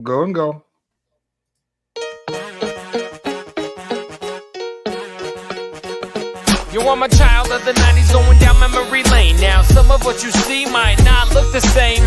Go and go. You are my child of the 90s going down memory lane. Now, some of what you see might not look the same.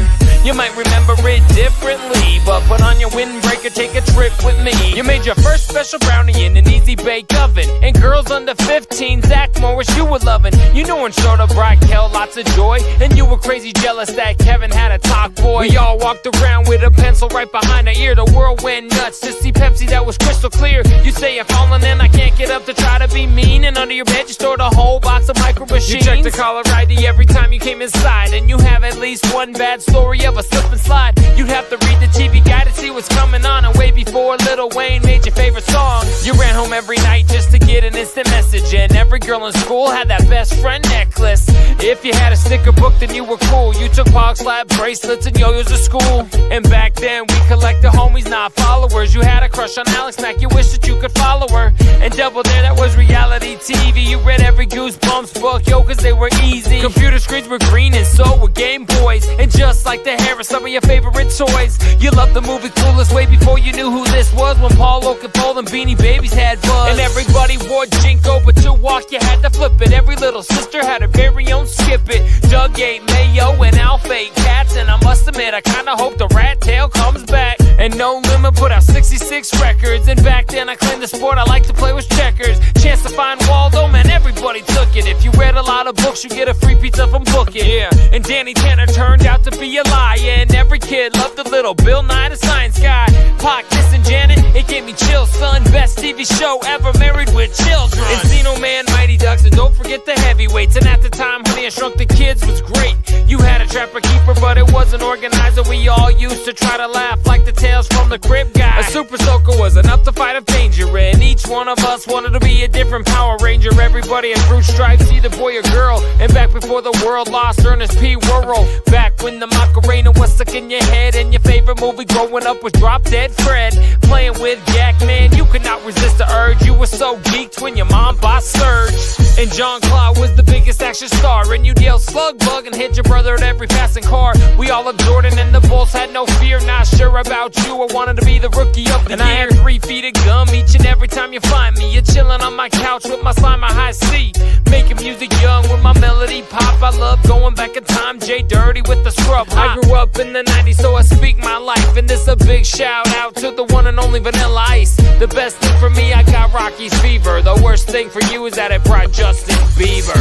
You might remember it differently, but put on your windbreaker, take a trip with me. You made your first special brownie in an easy bake oven, and girls under 15, Zach Morris, you were loving. You knew and showed up Raquel lots of joy, and you were crazy jealous that Kevin had a talk boy. We all walked around with a pencil right behind our ear. The world went nuts to see Pepsi that was crystal clear. You say you're falling and I can't get up to try to be mean, and under your bed you stored a whole box of micro machines. You checked the caller ID every time you came inside, and you have at least one bad story of a slip and slide. You'd have to read the TV guide to see what's coming on, and way before Lil Wayne made your favorite song. You ran home every night just to get an instant message, and every girl in school had that best friend necklace. If you had a sticker book, then you were cool. You took pog slap bracelets and yo-yos to school. And back then we collected homies, not followers. You had a crush on Alex Mack, you wished that you could follow her. And Double Dare, that was reality TV. You read every Goosebumps book, yo, cause they were easy. Computer screens were green and so were Game Boys. And just like the hair of some of your favorite toys, you loved the movie Clueless way before you knew who this was, when Paul Oakenfold and Beanie Babies had buzz. And everybody wore Jinko, but to walk you had to flip it. Every little sister had her very own Skip It. Doug ate mayo and Alf ate cats, and I must admit I kinda hope the rat tail comes back. And No Limit put out 66 records, and back then I claimed the sport I like to play was checkers. Chance to find Waldo, man, everybody took it. If you read a lot of books, you get a free pizza from Bookin'. Yeah. And Danny Tanner turned out to be a liar, and every kid loved the little Bill Nye the Science Guy. Pac kissing Janet, it gave me chills, son. Best TV show ever, Married with Children. Encino Man, Mighty Ducks, and don't forget the heavyweights. And at the time, Honey, I Shrunk the Kids was great. You had a trapper keeper, but it wasn't organized, and we all used to try to laugh like the Tales from the Crypt guy. A super soaker was enough to fight a danger, and each one of us wanted to be a different Power Ranger. Everybody had fruit stripes, either boy or girl. And back before the world lost Ernest P. Worrell, back when the Macarena was stuck in your head, and your favorite movie growing up was Drop Dead Fred. Playing with Jack, man, you could not resist the urge. You were so geeked when your mom bought Surge. And John Claude was the biggest action star, and you'd yell slug bug and hit your brother at every passing car. We all loved Jordan and the Bulls had no fear. Not sure about you, I wanted to be the rookie of the year. And I had 3 feet of gum each and every time you find me. You're chilling on my couch with my slime, my high C, making music young with my melody pop. I love going back in time, JDirty with the scrub hop. I grew up in the 90s, so I speak my life, and this a big shout out to the one and only Vanilla Ice. The best thing for me, I got Rocky's fever. The worst thing for you is that it brought Justin Bieber.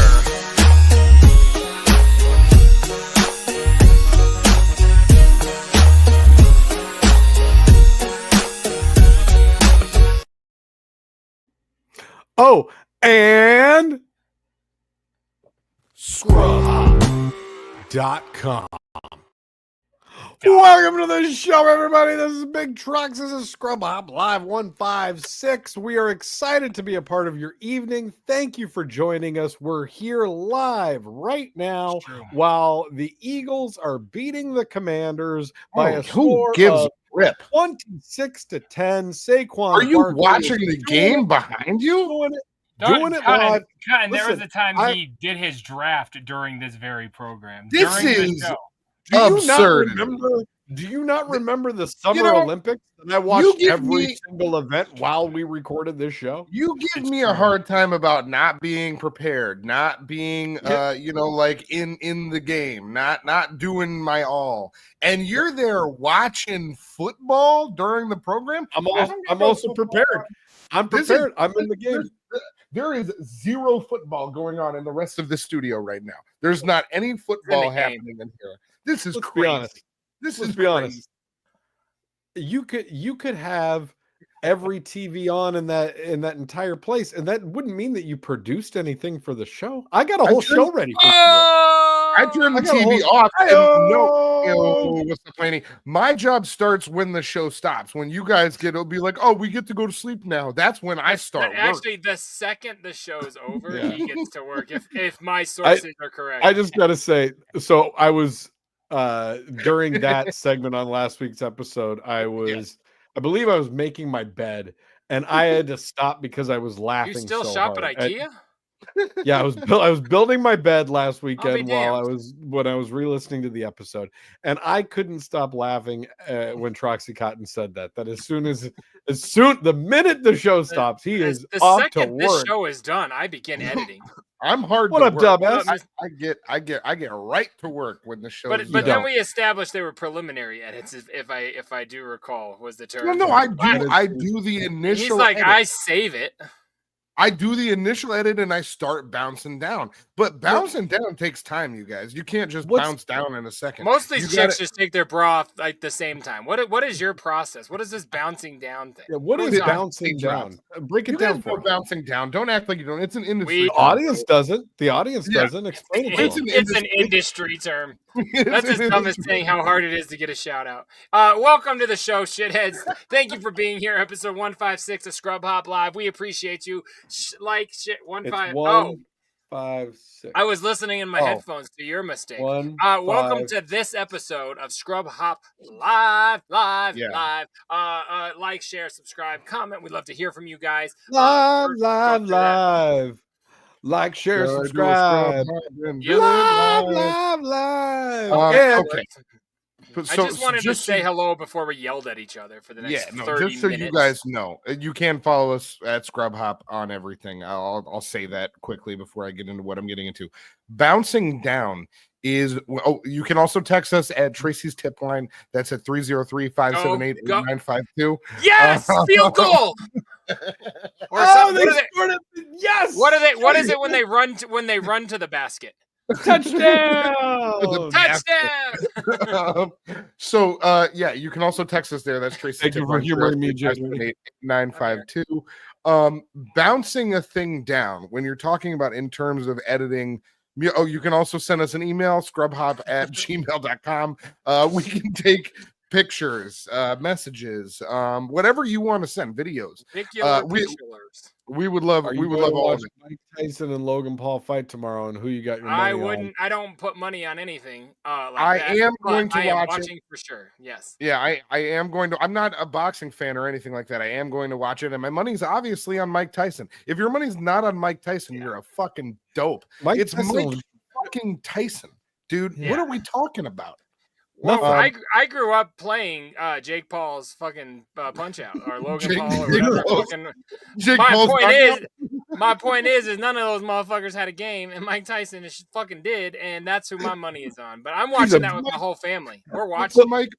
Oh, and scrubhop.com. Welcome to the show, everybody. This is Big Trox. This is Scrub Hop Live 156. We are excited to be a part of your evening. Thank you for joining us. We're here live right now while the Eagles are beating the Commanders by a score of rip 26-10. Saquon, are you watching the game behind you? Doing it live. And there was a time he did his draft during this very program. This is absurd. Do you not remember the Summer Olympics? And I watched every single event while we recorded this show. You give me a hard time about not being prepared, not being like in the game, not doing my all. And you're there watching football during the program. I'm also prepared. I'm prepared. I'm in the game. There is zero football going on in the rest of the studio right now. There's not any football happening in here. This is crazy. Be honest. Let's be honest. You could have every TV on in that entire place, and that wouldn't mean that you produced anything for the show. I got a whole show ready for you. I turned the TV off. And what's the planning? My job starts when the show stops. When you guys it'll be like, oh, we get to go to sleep now. That's when I start. Actually, the second the show is over, he gets to work. If my sources are correct. I just gotta say, so I was during that segment on last week's episode, I believe I was making my bed, and I had to stop because I was laughing. You still so shop hard. at IKEA? Yeah, I was building my bed last weekend while damned. when I was re-listening to the episode, and I couldn't stop laughing when Troxy Cotton said that the minute the show stops, he is the off to second this work. show is done, I begin editing. I'm hard What to up, work. dumbass? I get right to work when the show. But then we established they were preliminary edits, if I do recall, was the term. No, I do the initial. He's like, edit. I save it. I do the initial edit and I start bouncing down. But bouncing down takes time, you guys. You can't just bounce down in a second. Most of these chicks just take their bra off like the same time. What is your process? What is this bouncing down thing? Yeah, what is bouncing down? Break it down for me. Bouncing down. Don't act like you don't. It's an industry. The audience doesn't. The audience doesn't. Explain it. It's an industry term. That's as dumb as saying how hard it is to get a shout out. Welcome to the show, shitheads. Thank you for being here. Episode 156 of Scrub Hop Live. We appreciate you. Like shit. 156. I was listening in my headphones to your mistake. Welcome to this episode of Scrub Hop Live. Like, share, subscribe, comment. We'd love to hear from you guys. Live. Like, share, subscribe. Live. Okay. I just wanted to say hello before we yelled at each other for the next 30 minutes. Just so you guys know, you can follow us at Scrub Hop on everything. I'll say that quickly before I get into what I'm getting into. Bouncing down is, you can also text us at Tracy's tip line. That's at 303-578-8952. Yes, field goal. Yes. What is it when they run to the basket? Touchdown! Touchdown! You can also text us there. That's Tracy. Thank you for humoring me, Jimmy. 952. Bouncing a thing down when you're talking about in terms of editing. You can also send us an email, scrubhop@gmail.com. We can take pictures, messages, whatever you want to send, videos. We would love all of it. Mike Tyson and Logan Paul fight tomorrow, and who you got your money on? I don't put money on anything. I am watching for sure. Yes. Yeah, I am going to. I'm not a boxing fan or anything like that. I am going to watch it, and my money's obviously on Mike Tyson. If your money's not on Mike Tyson, you're a fucking dope. It's Mike fucking Tyson, dude. Yeah. What are we talking about? Well, I grew up playing Jake Paul's fucking Punch Out or Logan Paul or whatever. My point is none of those motherfuckers had a game, and Mike Tyson fucking did, and that's who my money is on. But I'm watching that with my whole family. We're watching Mike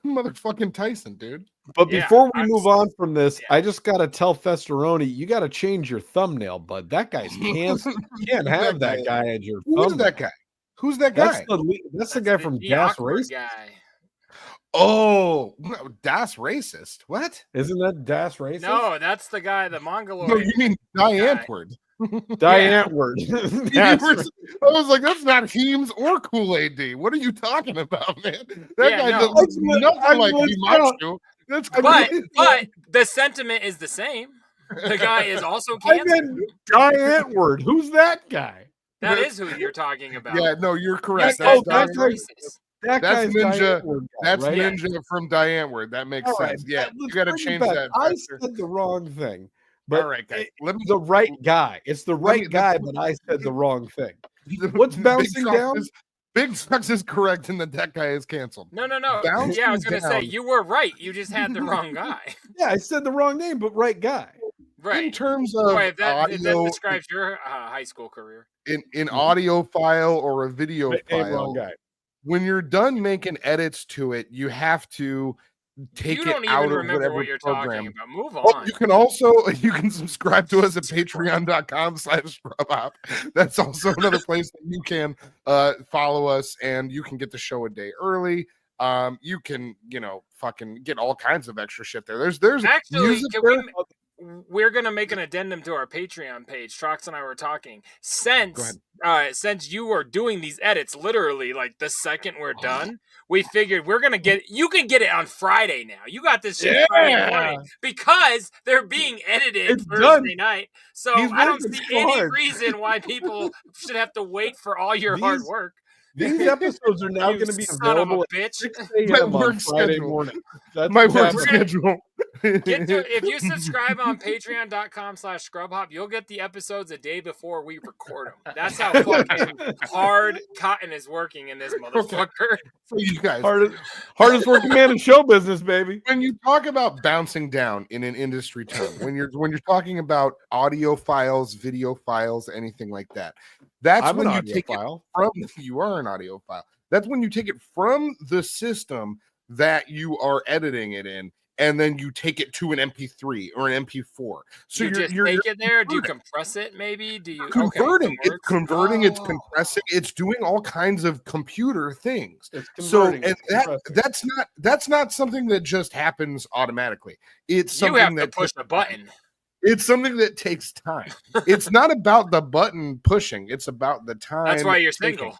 motherfucking Tyson, dude. But before we move on from this, I just gotta tell Festeroni, you gotta change your thumbnail, bud. That guy's cancer. You can't have that guy as your thumbnail. Who's that guy? Who's that guy? That's the guy from Das Racist. Oh, Das Racist. What? Isn't that Das Racist? No, that's the guy, the Mongoloid. No, you mean Diantward. Diantward. I was like, that's not Heems or Kool-Aid D. What are you talking about, man? That guy looks nothing like Himachu. But the sentiment is the same. The guy is also cancer. Diantward. Who's that guy? That is who you're talking about. Yeah, no, you're correct. That's Ninja. That's Ninja from Diantward. That makes sense. Yeah, you got to change that. I said the wrong thing. But all right, guys. The right guy. It's the right guy, but I said the wrong thing. What's bouncing down? Big Trox is correct, and that guy is canceled. No. Yeah, I was going to say, you were right. You just had the wrong guy. Yeah, I said the wrong name, but right guy. Right. In terms of that describes your high school career. In audio file or a video file, wrong guy. When you're done making edits to it, you have to take it out of whatever what you're program. Talking about. Move on. You can subscribe to us at patreon.com/scrubhop. That's also another place that you can follow us, and you can get the show a day early. You can, fucking get all kinds of extra shit there. There's actually, we're gonna make an addendum to our Patreon page. Trox and I were talking. Since you are doing these edits literally like the second we're done, we figured you can get it on Friday now. You got this shit Friday morning because they're being edited Thursday night. So I don't see any reason why people should have to wait for all your hard work. These episodes are now going to be available at 6 a.m. on Friday morning. My work schedule. If you subscribe on patreon.com/scrubhop, you'll get the episodes a day before we record them. That's how fucking hard Cotton is working in this motherfucker. So you guys, hardest working man in show business, baby. when you talk about bouncing down in an industry term, when you're talking about audio files, video files, anything like that, that's when you take it from. You are an audio file. That's when you take it from the system that you are editing it in, and then you take it to an MP3 or an MP4. So you just take it there. Do you compress it? Maybe do you converting? It's converting. It's compressing. It's doing all kinds of computer things. So and that's not something that just happens automatically. It's something you have that to push a button. It's something that takes time. It's not about the button pushing. It's about the time. That's why you're single.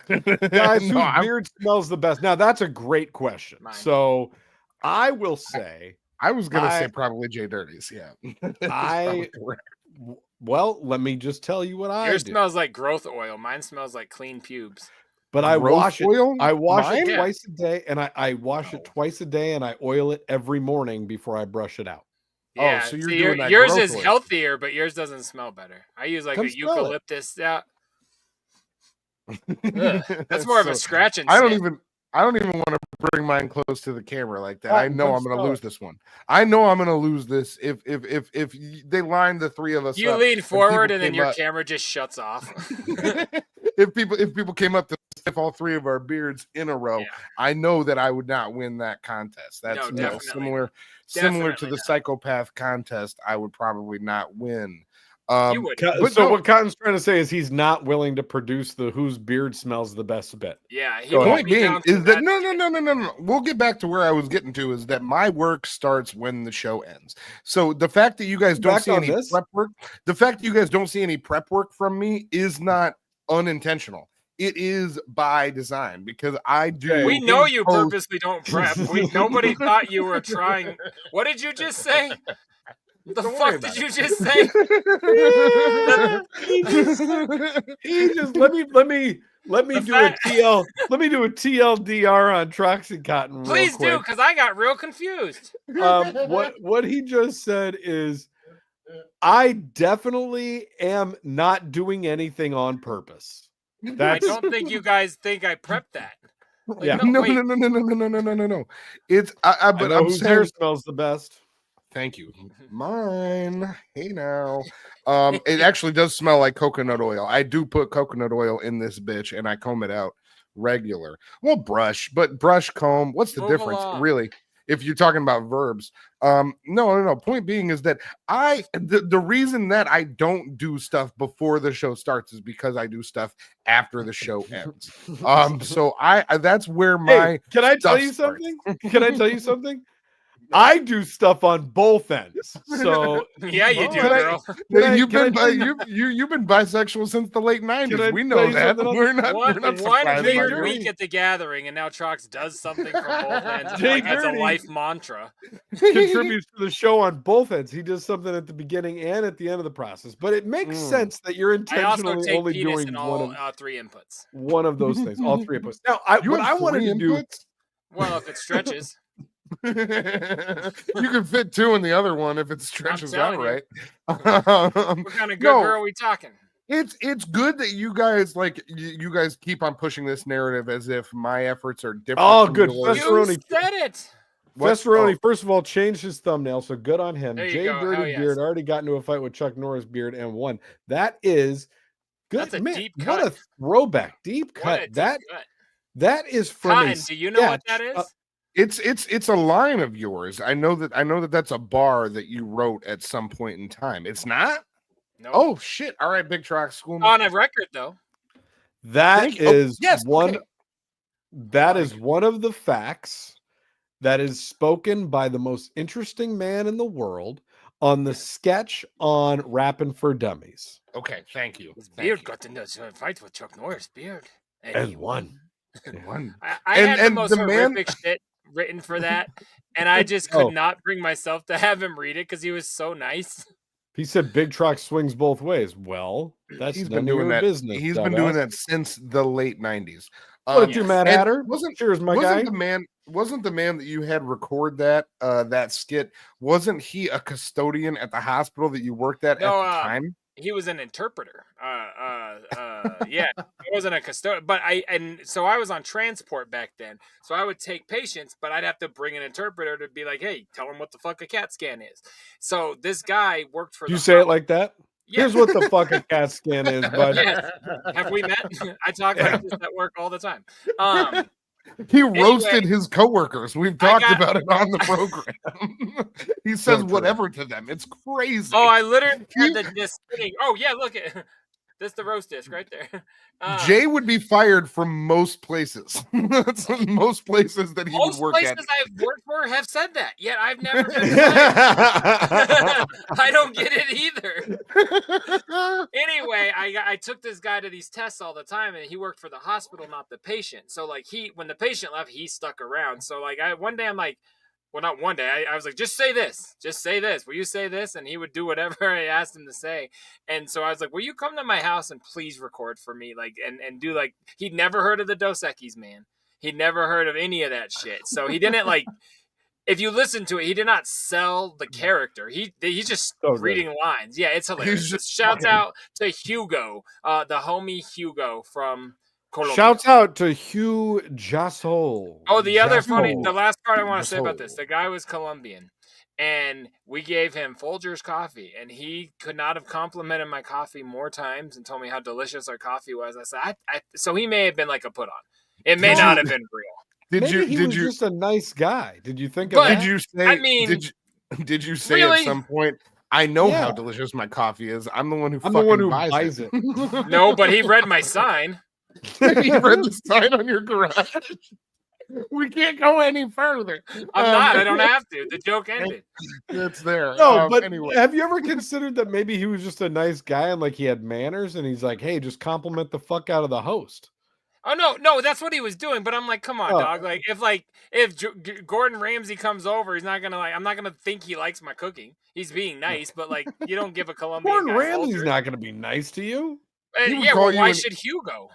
Guys, whose beard smells the best? Now that's a great question. Mine. So I will say, I was gonna say probably JDirty's. Yeah. Well, let me just tell you what Yours smells like growth oil. Mine smells like clean pubes. But I wash it. I wash it Mine? twice a day, and I wash it twice a day, and I oil it every morning before I brush it out. Yeah, so you're doing that yours growth is oil. healthier, but yours doesn't smell better. I use like a eucalyptus. Yeah. That's more of a scratching. I don't even want to bring mine close to the camera like that. I know I'm going to lose this one. I know I'm going to lose this if they line the three of us. You up lean forward and then your camera just shuts off. if people came up to sniff all three of our beards in a row, I know that I would not win that contest. That's similar to the psychopath contest. I would probably not win. What Cotton's trying to say is he's not willing to produce the whose beard smells the best bit. Yeah. The point being is that no. We'll get back to where I was getting to, is that my work starts when the show ends. So the fact that you guys don't see any prep work, from me is not unintentional. It is by design, because I do. We know you purposely don't prep. Nobody thought you were trying. What did you just say? The fuck did you just say? he just let me do a TL. Let me do a TLDR on Troxy Cotton. Please do, because I got real confused. What he just said is, I definitely am not doing anything on purpose. I don't think you guys think I prepped that. Like, yeah. No. It's but I know whose hair smells the best. Thank you. Mine. Hey now. It actually does smell like coconut oil. I do put coconut oil in this bitch, and I comb it out regular. Well, brush, comb. What's the difference, really? If you're talking about verbs. No. Point being is that the reason that I don't do stuff before the show starts is because I do stuff after the show ends. So that's where my Can I tell you something? I do stuff on both ends. So yeah, you do, girl. You've been bisexual since the late 90s. We know that. We're not one weird week at the gathering, and now Trox does something from both ends. Like that's a life mantra. Contributes to the show on both ends. He does something at the beginning and at the end of the process. But it makes sense that you're intentionally only doing all three inputs. One of those things, all three inputs. Now, what I wanted to do. Well, if it stretches. You can fit two in the other one if it stretches out right. What kind of good girl are we talking? It's good that you guys you guys keep on pushing this narrative as if my efforts are different. Oh, good. You said it. Fesseroni, first of all, changed his thumbnail, so good on him. JDirty Beard already got into a fight with Chuck Norris Beard and won. That is good. That's a deep cut. What a throwback. Deep cut. That is from Cotton, do you know what that is? It's a line of yours. I know that that's a bar that you wrote at some point in time. It's not? No. Oh shit. All right, Big Trox, school. On a record though. That is one of the facts that is spoken by the most interesting man in the world on the sketch on Rapping for Dummies. Okay, thank you. His beard got into a fight with Chuck Norris' beard. And he won. I had the most horrific shit written for that, and I just could not bring myself to have him read it because he was so nice. He said Big Trox swings both ways. Well, he's been doing that business. He's been doing that since the late 90s. What did you, Mad Hatter? Wasn't Cheers, my guy. the man that you had record that skit? Wasn't he a custodian at the hospital that you worked at the time? He was an interpreter. Yeah, he wasn't a custodian, but so I was on transport back then. So I would take patients, but I'd have to bring an interpreter to be like, hey, tell them what the fuck a CAT scan is. So this guy worked for. You say it like that? Yeah. Here's what the fuck a CAT scan is, bud. Yes. Have we met? I talk like this at work all the time. He roasted his coworkers. We've talked about it on the program. He says whatever to them. It's crazy. Oh, I literally had the disc thing. Oh yeah, look at this. The roast disc right there. Jay would be fired from most places. That's most places that he would work at. Most places I've worked for have said that. Yet I've never been fired. I don't get it either. Anyway, I took this guy to these tests all the time, and he worked for the hospital, not the patient. So like when the patient left, he stuck around. So like one day I'm like, well, not one day. I was like, just say this. Just say this. Will you say this? And he would do whatever I asked him to say. And so I was like, will you come to my house and please record for me? Like, and do like, he'd never heard of the Dos Equis, man. He'd never heard of any of that shit. So he didn't like, if you listen to it, he did not sell the character. He's just reading lines. Yeah, it's hilarious. Shouts out to Hugo, the homie Hugo from Colombia. Shouts out to Hugh Jassol. Oh, the last part I want to say about this, the guy was Colombian, and we gave him Folgers coffee, and he could not have complimented my coffee more times and told me how delicious our coffee was. I said, so he may have been like a put on. It may not have been real. Did you just a nice guy? Did you think of that? Did you say? I mean, did you say really? At some point? I know how delicious my coffee is. I'm the one who buys it. No, but he read my sign. He read the sign on your garage. We can't go any further. I'm not. I don't have to. The joke ended. It's there. No, but anyway. Have you ever considered that maybe he was just a nice guy and like he had manners and he's like, hey, just compliment the fuck out of the host? Oh no, that's what he was doing. But I'm like, come on, dog. Like if Gordon Ramsay comes over, he's not gonna like. I'm not gonna think he likes my cooking. He's being nice, but like you don't give a Colombian. Gordon Ramsay's not gonna be nice to you. Yeah, well, why should Hugo?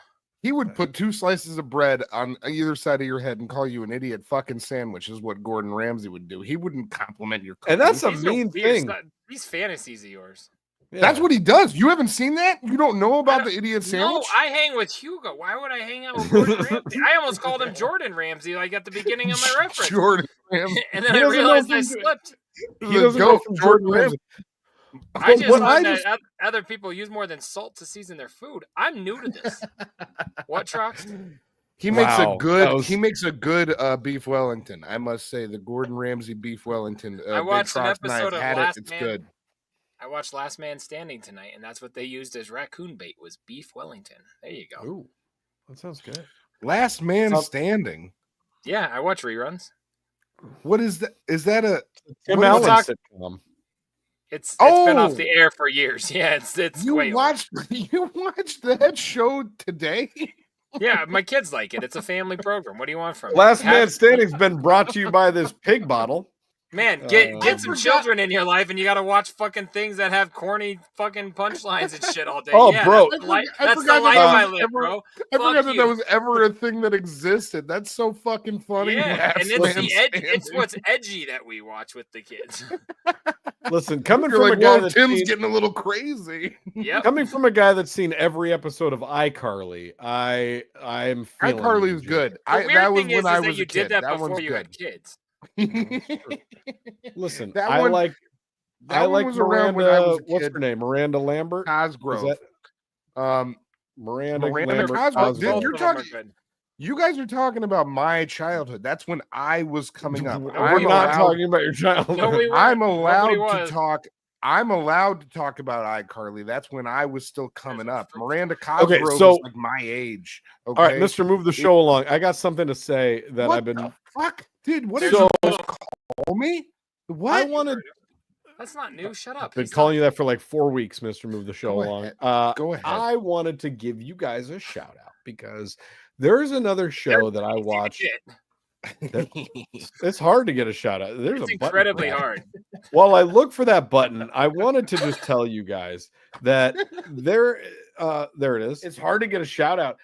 He would put 2 slices of bread on either side of your head and call you an idiot fucking sandwich is what Gordon Ramsay would do. He wouldn't compliment your cooking. And that's a mean thing. These fantasies of yours. Yeah. That's what he does. You haven't seen that? You don't know about the idiot sandwich? No, I hang with Hugo. Why would I hang out with Gordon Ramsay? I almost called him Jordan Ramsay like at the beginning of my reference. Jordan Ramsay. And then I realized I slipped. He doesn't know from Jordan Ramsay. I just learned that other people use more than salt to season their food. I'm new to this. What, Trox? He makes a good beef Wellington. I must say, the Gordon Ramsay beef Wellington. I watched an episode of It's good. I watched Last Man Standing tonight, and that's what they used as raccoon bait was beef Wellington. There you go. Ooh, that sounds good. Last Man Standing. Yeah, I watch reruns. What is that? Is that a Tim Allen sitcom? It's been off the air for years. Yeah, it's you watched that show today? Yeah, my kids like it. It's a family program. What do you want from Last Man Standing's been brought to you by this pig bottle. Man, get some children in your life, and you got to watch fucking things that have corny fucking punchlines and shit all day. Oh, yeah, bro, that's the life I live, bro. I forgot that was ever a thing that existed. That's so fucking funny. Yeah, and it's what's edgy that we watch with the kids. Listen, coming from a guy that's Tim's getting a little crazy. Yeah, coming from a guy that's seen every episode of iCarly, I'm feeling iCarly is good. That was when I was a kid. That before you had kids. Listen, I like Miranda. What's her name? Miranda Lambert. Cosgrove. Miranda Cosgrove. You guys are talking about my childhood. That's when I was coming up. We're not talking about your childhood. No, I'm allowed to talk. I'm allowed to talk about iCarly. That's when I was still coming up. Miranda Cosgrove was like my age. Okay? All right, Mr. Move the show along. I got something to say that I've been. Fuck, dude. What did you call me? What? I wanted. That's not new. Shut up. I've been calling you that for like 4 weeks, Mr. Move the show along. Go ahead. I wanted to give you guys a shout out because there's another show that I watch. It's hard to get a shout out. It's incredibly hard. While I look for that button, I wanted to just tell you guys that there it is. It's hard to get a shout out.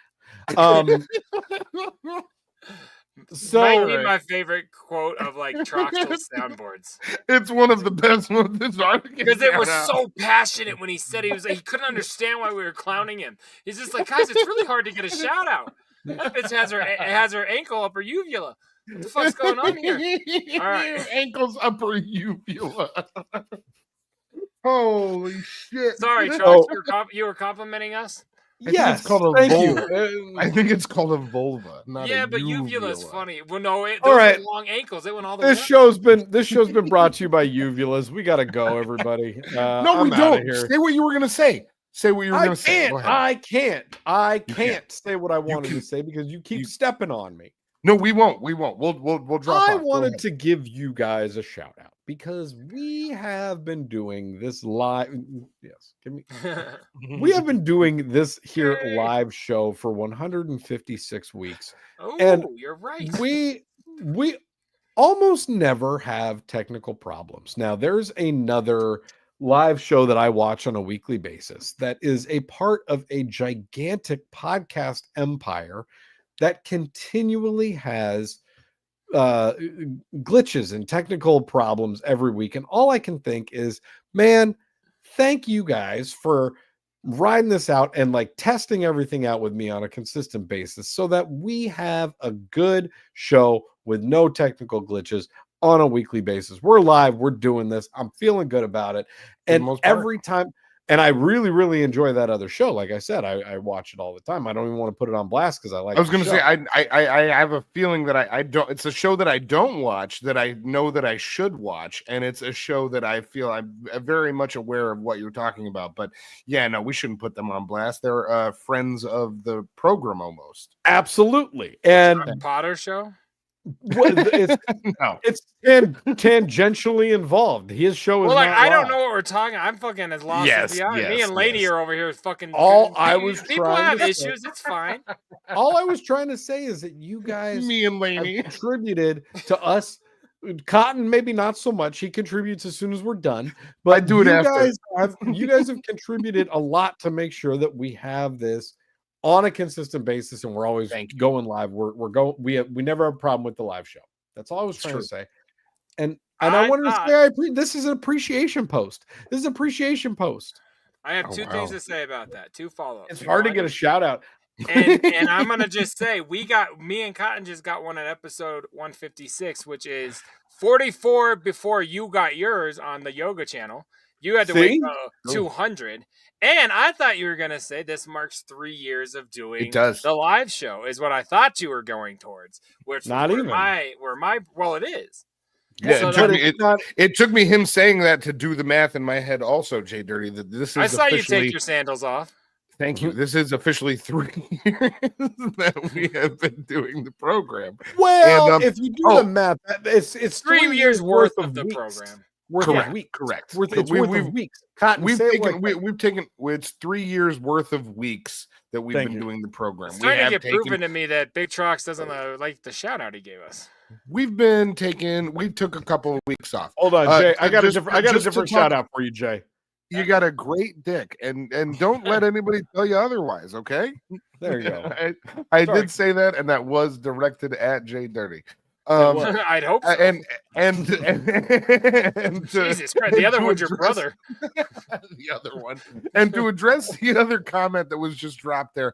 So might be my favorite quote of like Troxel soundboards. It's one of the best ones. Because it was so passionate when he said he couldn't understand why we were clowning him. He's just like, guys, it's really hard to get a shout out. That bitch has her ankle up her uvula. What the fuck's going on here? All right. Ankles upper uvula. Holy shit. Sorry, Trox, you were complimenting us? Yes, it's called a thank vulva. you. I think it's called a vulva. Not Yeah, a but uvula. uvula's funny. Well, no, those All right. are long ankles. They went all the This way. show's been brought to you by uvulas. We gotta go, everybody. No, we don't. Say what you were gonna say. Say what you were gonna say. Go ahead. I can't say what I wanted to say because you keep stepping on me. No, we won't. We'll drop I off. wanted to give you guys a shout out because we have been doing this live. Yes, give me. We have been doing this here live show for 156 weeks. Oh, and you're right. We almost never have technical problems. Now, there's another live show that I watch on a weekly basis that is a part of a gigantic podcast empire that continually has glitches and technical problems every week. And all I can think is, man, thank you guys for riding this out and like testing everything out with me on a consistent basis so that we have a good show with no technical glitches on a weekly basis. We're live. We're doing this. I'm feeling good about it. And every time, and I really, really enjoy that other show. Like I said, I watch it all the time. I don't even want to put it on blast because I like. I was going to say I have a feeling that I don't. It's a show that I don't watch that I know that I should watch, and it's a show that I feel I'm very much aware of what you're talking about. But yeah, no, we shouldn't put them on blast. They're friends of the program almost. Absolutely, and Potter show. It's tangentially involved. His show is well, like not I don't live. know what we're talking. I'm fucking as lost as the other. Me and Laney are over here fucking. All I was people trying have to issues. say, It's fine. All I was trying to say is that you guys, me and Laney, contributed to us. Cotton, maybe not so much. He contributes as soon as we're done. But I do it after. You guys have contributed a lot to make sure that we have this on a consistent basis, and we're always going live. We're going. We never have a problem with the live show. That's all I was trying to say. And I wanted to say this is an appreciation post. This is an appreciation post. I have two things to say about that. Two follow-ups. It's hard to get a shout out. and I'm gonna just say me and Cotton just got one at episode 156, which is 44 before you got yours on the yoga channel. You had to wait 200. And I thought you were going to say this marks 3 years of doing the live show is what I thought you were going towards. Which not even. Well, it is. Yeah, so it took me him saying that to do the math in my head also, JDirty, that this is I saw you take your sandals off. Thank you. This is officially 3 years that we have been doing the program. Well, and, if you do the math, it's 3 years worth of the program. Correct. Worth of weeks. Cotton, it's 3 years worth of weeks that we've been doing the program. It's starting to get proven to me that Big Trox doesn't like the shout out he gave us. We took a couple of weeks off. Hold on, Jay. I got a different shout out for you, Jay. You got a great dick, and don't let anybody tell you otherwise, okay? There you go. I did say that, and that was directed at JDirty. I'd hope so. And Jesus Christ, the other one's your brother. The other one. And to address the other comment that was just dropped there,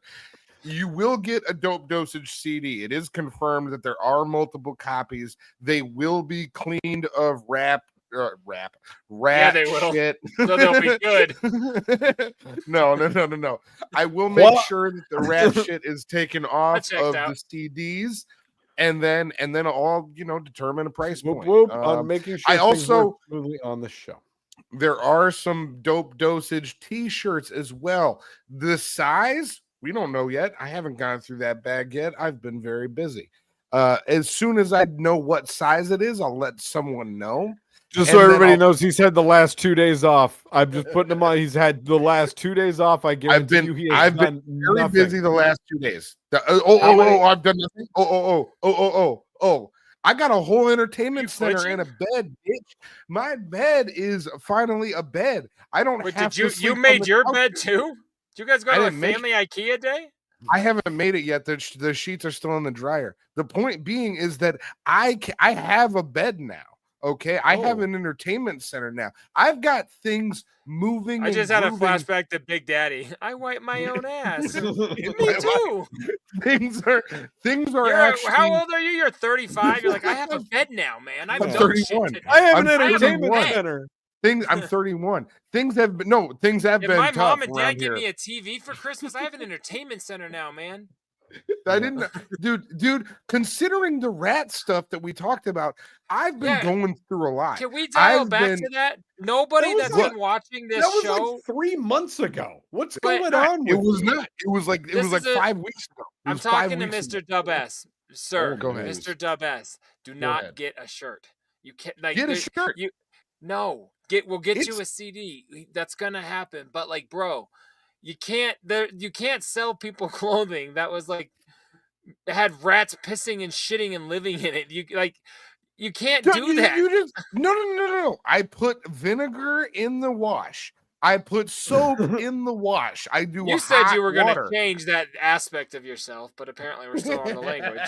you will get a Dope Dosage CD. It is confirmed that there are multiple copies. They will be cleaned of rat they will. Shit. So they'll be good. No. I will make sure that the rat shit is taken off of the CDs. And then I'll determine a price point. On making sure I also smoothly on the show. There are some Dope Dosage t-shirts as well. The size, we don't know yet. I haven't gone through that bag yet. I've been very busy. As soon as I know what size it is, I'll let someone know. Just so everybody knows, he's had the last 2 days off. I'm just putting him on. He's had the last 2 days off. I guarantee I've been very busy the last 2 days. I've done nothing. I got a whole entertainment center and a bed, bitch. My bed is finally a bed. I don't have to sleep you made your couch. bed too? Did you guys go to a family IKEA day? I haven't made it yet. The sheets are still in the dryer. The point being is that I have a bed now. Okay, I have an entertainment center now. I've got things moving. I just had a flashback to Big Daddy. I wipe my own ass. Me too. Things are actually. How old are you? You're 35. You're like, I have a bed now, man. I'm 31. I have an entertainment center. I'm 31. Things have been been my tough mom and dad around give here. me a TV for Christmas, I have an entertainment center now, man. I didn't, dude. Considering the rat stuff that we talked about, I've been going through a lot. Can we dial back to that? Nobody that's been watching this show. Like 3 months ago. What's going on? It was not. It was like 5 weeks ago. I'm talking to Mr. Dub S, sir. Go ahead. Mr. Dub S. Do not get a shirt. You can't get a shirt. We'll get you a CD. That's gonna happen. But like, bro, you can't sell people clothing that was like had rats pissing and shitting and living in it. You can't do that. You just no. I put vinegar in the wash. I put soap in the wash. I do. You said you were going to change that aspect of yourself, but apparently we're still on the language.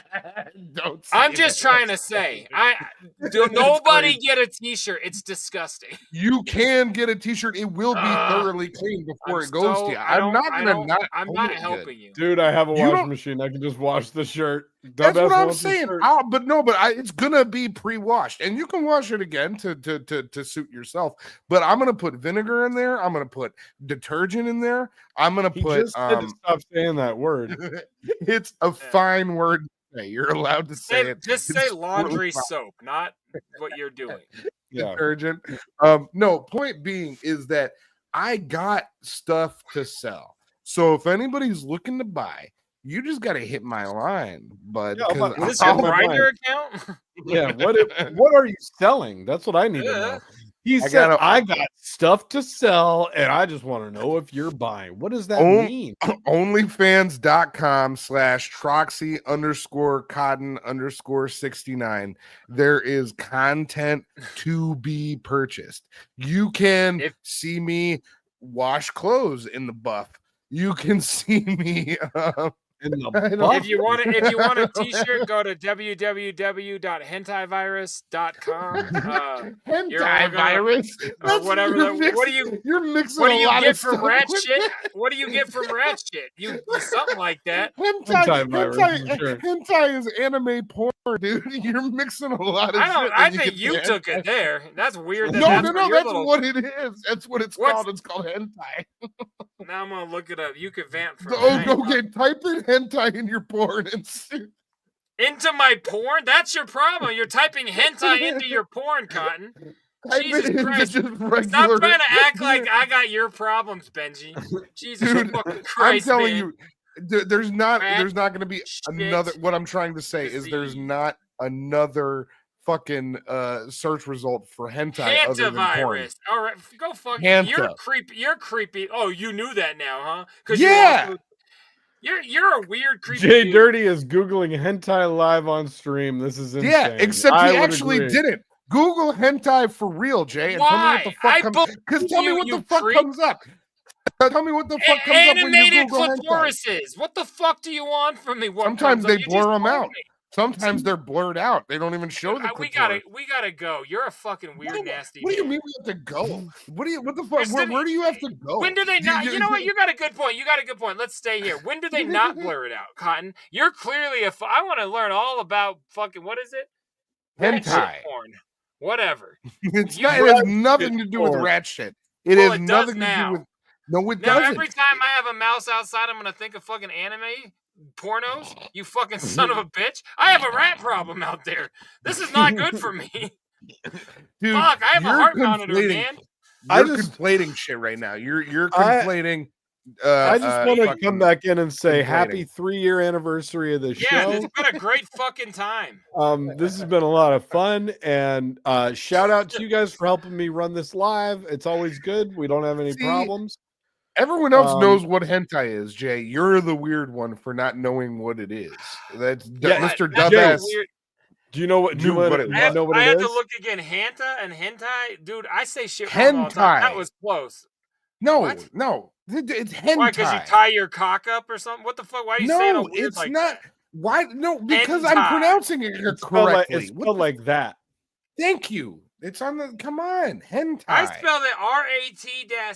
I'm just trying to say, nobody get a T-shirt. It's disgusting. You can get a T-shirt. It will be thoroughly cleaned before it goes to you. I'm not helping you, dude. I have a washing machine. I can just wash the shirt. That's what I'm saying. It's gonna be pre-washed, and you can wash it again to suit yourself. But I'm gonna put vinegar in there. I'm gonna put detergent in there. I'm gonna put. Stop saying that word. It's a fine word to say. You're allowed to say it. Just say laundry soap, not what you're doing. Detergent. No. Point being is that I got stuff to sell. So if anybody's looking to buy, you just got to hit my line, bud. Is this your Grindr account? Yeah. What are you selling? That's what I need to know. He said, I got stuff to sell, and I just want to know if you're buying. What does that mean? Onlyfans.com/Troxy_Cotton_69. There is content to be purchased. You can see me wash clothes in the buff. You can see me if you want a T-shirt, go to www.hentaivirus.com. Hentai virus, or whatever. You're mixing. What do you get from rat shit? What do you get from rat shit? You something like that. Hentai is anime porn, dude. You're mixing a lot of shit. I think you took it there. That's weird. No. That's what it is. That's what it's called. It's called hentai. Now I'm gonna look it up. You could vamp for type in hentai in your porn and see. Into my porn? That's your problem. You're typing hentai into your porn, Cotton. Jesus Christ. Stop trying to act like I got your problems, Benji. Jesus fucking Christ, I'm telling you, there's not going to be another. What I'm trying to say is there's not another fucking search result for hentai other than porn. All right, go fuck. You're creepy. Oh, you knew that now, huh? Yeah. You're a weird creepy. JDirty is googling hentai live on stream. This is insane. Yeah, except he actually didn't. Google hentai for real, Jay, and tell me what the fuck comes. Because tell me what the fuck comes up. Tell me what the fuck comes up when you Google clitorises. What the fuck do you want from me? Sometimes they blur them out. Sometimes they're blurred out. They don't even show the clitoris. We gotta go. You're a fucking weird, nasty. What do you mean we have to go? What the fuck? Where do you have to go? When do they not? You know what? You got a good point. Let's stay here. When do they not blur it out, Cotton? You're clearly I want to learn all about fucking what is it? Hentai porn. Whatever. It has nothing to do with rat shit. It has nothing to do with. No, it doesn't. Every time I have a mouse outside, I'm gonna think of fucking anime. Pornos, you fucking son of a bitch. I have a rat problem out there. This is not good for me. Dude, fuck, I have a heart monitor, man. You're conflating shit right now. You're conflating. I just want to come back in and say happy 3-year anniversary of the show. Yeah, it's been a great fucking time. This has been a lot of fun, and shout out to you guys for helping me run this live. It's always good. We don't have any problems. Everyone else knows what hentai is, Jay. You're the weird one for not knowing what it is. That's Mr. Dumbass. Do you know what? Do you know what it is? I had to look again. Hanta and hentai, dude. I say shit wrong all the time. That was close. No, What? no. It's hentai. Why? Because you tie your cock up or something? What the fuck? Why are you saying No, a weird it's like not. that? Why? No, because I'm Hentai. pronouncing it It's spelled correctly. it's spelled like that. Thank you. It's on the. Come on, hentai. I spelled it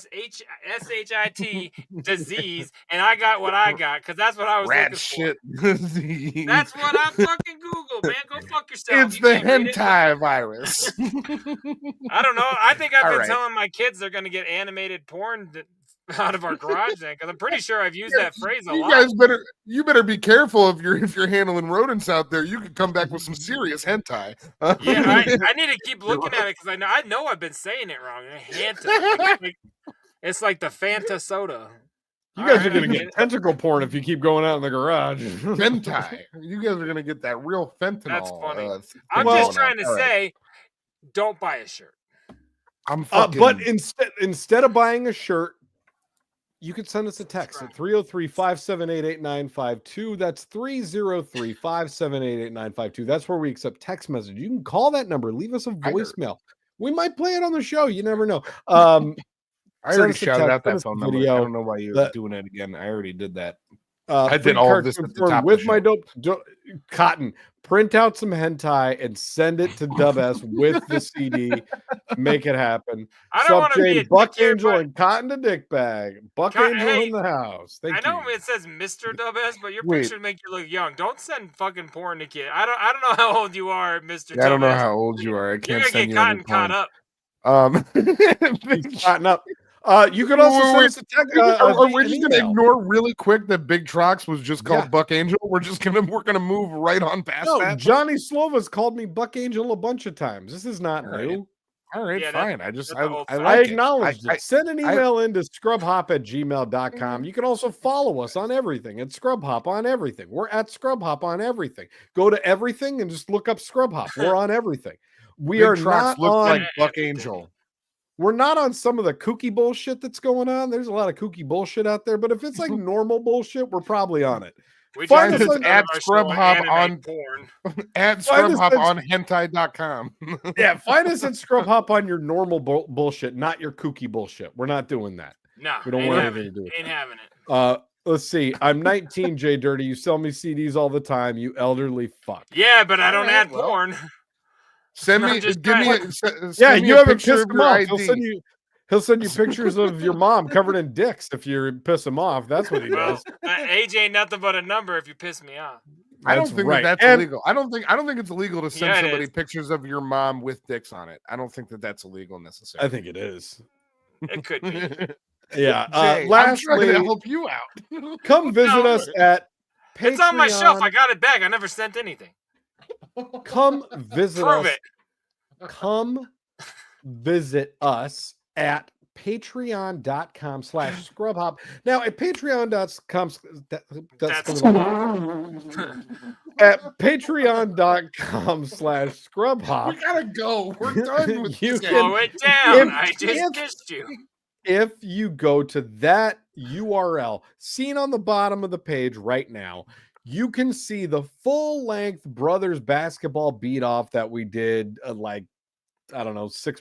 RAT-SHIT disease, and I got what I got because that's what I was Rat looking shit for. disease. That's what I fucking Googled, man. Go fuck yourself. It's You the can't read it. hentai virus. I don't know. I think I've All been right. telling my kids they're going to get animated porn out of our garage then, because I'm pretty sure I've used that phrase a lot. You guys better be careful if you're handling rodents out there. You could come back with some serious hentai. Yeah, I need to keep looking at it because I know I've been saying it wrong. Hentai. It's like the Fanta soda. You guys are gonna get tentacle porn if you keep going out in the garage. Hentai. You guys are gonna get that real fentanyl. That's funny. I'm I'm just trying to say, don't buy a shirt. I'm fucking. But instead of buying a shirt, you could send us a text at 303-578-8952. That's 303-578-8952. That's where we accept text message. You can call that number, leave us a voicemail. We might play it on the show. You never know. I already shouted out that phone number. Video. I don't know why you're doing it again. I already did that. I did all of this at the top with of my dope Cotton. Print out some hentai and send it to Dub S with the CD. Make it happen. I don't want to be a Buck here, Angel but... and Cotton to Dick Bag. Buck Angel in the house. Thank you. I know it says Mr. Dub S, but your pictures make you look young. Don't send fucking porn to kid. I don't know how old you are, Mr. I don't know how old you are. I can't send you Cotton caught up. Cotton up. You can also send us a text. We're just gonna ignore really quick that Big Trox was just called Buck Angel. We're gonna move right on past that. Johnny Slova's called me Buck Angel a bunch of times. This is not new. All right, fine. I acknowledge it. Send an email into scrubhop@gmail.com. You can also follow us on everything at Scrubhop on everything. We're at Scrubhop on everything. Go to everything and just look up Scrubhop. We're on everything. We Big are Trox not looks on like Buck Angel. We're not on some of the kooky bullshit that's going on. There's a lot of kooky bullshit out there, but if it's like normal bullshit, we're probably on it. Find us at Scrubhop on porn. At Scrubhop on hentai.com. Yeah, find us at Scrubhop on your normal bullshit, not your kooky bullshit. We're not doing that. No, we don't want anything to do with it. Ain't having it. See. I'm 19, JDirty. You sell me CDs all the time, you elderly fuck. Yeah, but I don't add porn. Send me, give me, you haven't pissed him off. He'll send you pictures of your mom covered in dicks if you piss him off. That's what he does. Age ain't nothing but a number if you piss me off. I don't think that's illegal. I don't think it's illegal to send somebody pictures of your mom with dicks on it. I don't think that's illegal necessarily. I think it is. It could be. Yeah. Jay, lastly, I'm trying to help you out. Come visit us at Patreon. It's on my shelf. I got it back. I never sent anything. Come visit Prove us. It. Come visit us at patreon.com/scrubhop. Now at patreon.com at patreon.com/scrubhop. We gotta go. We're done with you. Slow it down. I just kissed you. If you go to that URL seen on the bottom of the page right now, you can see the full-length brothers basketball beat-off that we did 6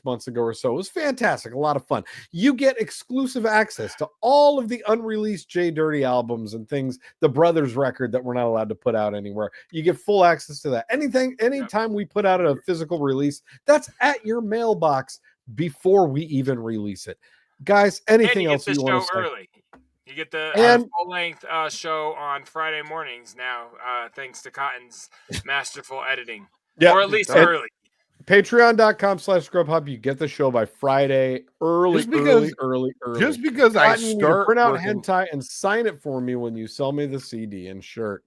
months ago or so. It was fantastic. A lot of fun. You get exclusive access to all of the unreleased JDirty albums and things, the brothers record that we're not allowed to put out anywhere. You get full access to that. Anytime we put out a physical release, that's at your mailbox before we even release it. Guys, anything else you want to say? Early. You get the full-length show on Friday mornings now, thanks to Cotton's masterful editing. Yeah, or at least early. Patreon.com/scrubhub. You get the show by Friday early. Just because I start print out hentai and sign it for me when you sell me the CD and shirt.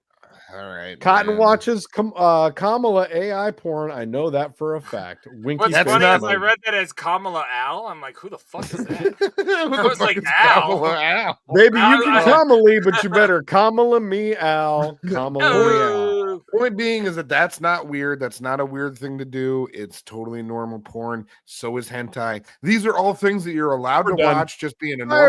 All right. Cotton watches Kamala AI porn. I know that for a fact. What's funny is I read that as Kamala Al. I'm like, who the fuck is that? I was like, Al. Baby, you can Kamala, but you better Kamala me Al. Kamala me Al. Point being is that's not weird. That's not a weird thing to do. It's totally normal porn. So is hentai. These are all things that you're allowed to watch. Just being a normal